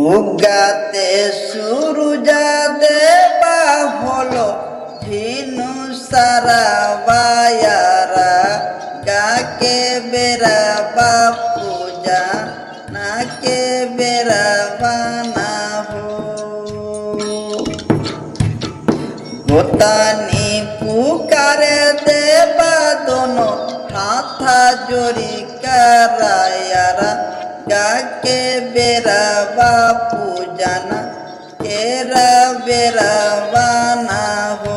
उगाते सूरुजा देवा होलो भिनु सारा वायारा गाके बेरा पूजा नाके बेरा बना हो गोतानी पुकारे देवा दोनों हाथा जोड़ी करायारा गाके बेरा पूजना केरा बेरा बना हो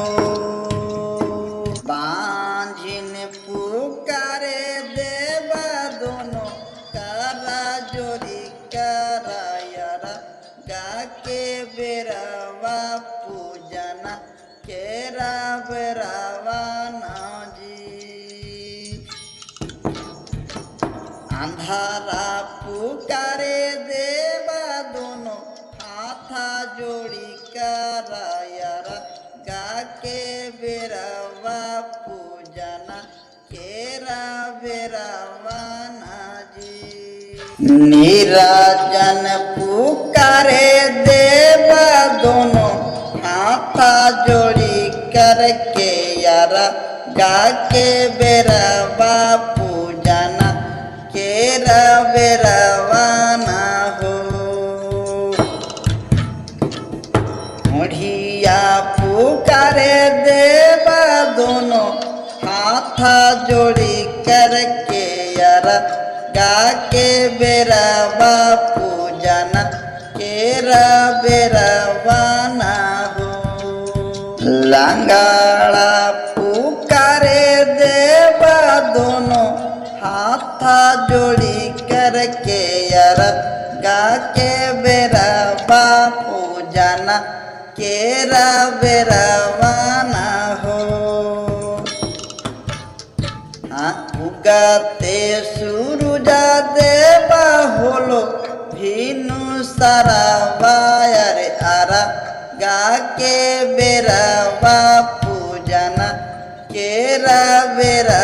बांझिन पुकारे देवा दोनों कारा जोड़ी करायारा गाके बेरा पूजना केरा बेरा बना जी अंधारा पुकारे देवा दोनों हाथा जोड़ी करायारा गाके बेरा पूजना केरा बेरा बना जी निराजन पुकारे देवा दोनों हाथा जोड़ी करके यारा गाके बेरा पूजना केरा बेरा बना हो मुढ़िया पुकारे देवा दोनों हाथा जोड़ी करके यारा गाके बेरा पूजना केरा बेरा बना हो लंगाड़ा पुकारे देवा दोनों हाथा जोड़ी करके यारा गाके बेरा पूजना केरा बेरा बना हो उगाते सूरुजा देवा होलो भिनु सारा वायारे आरा गाके बेरा पूजना केरा बेरा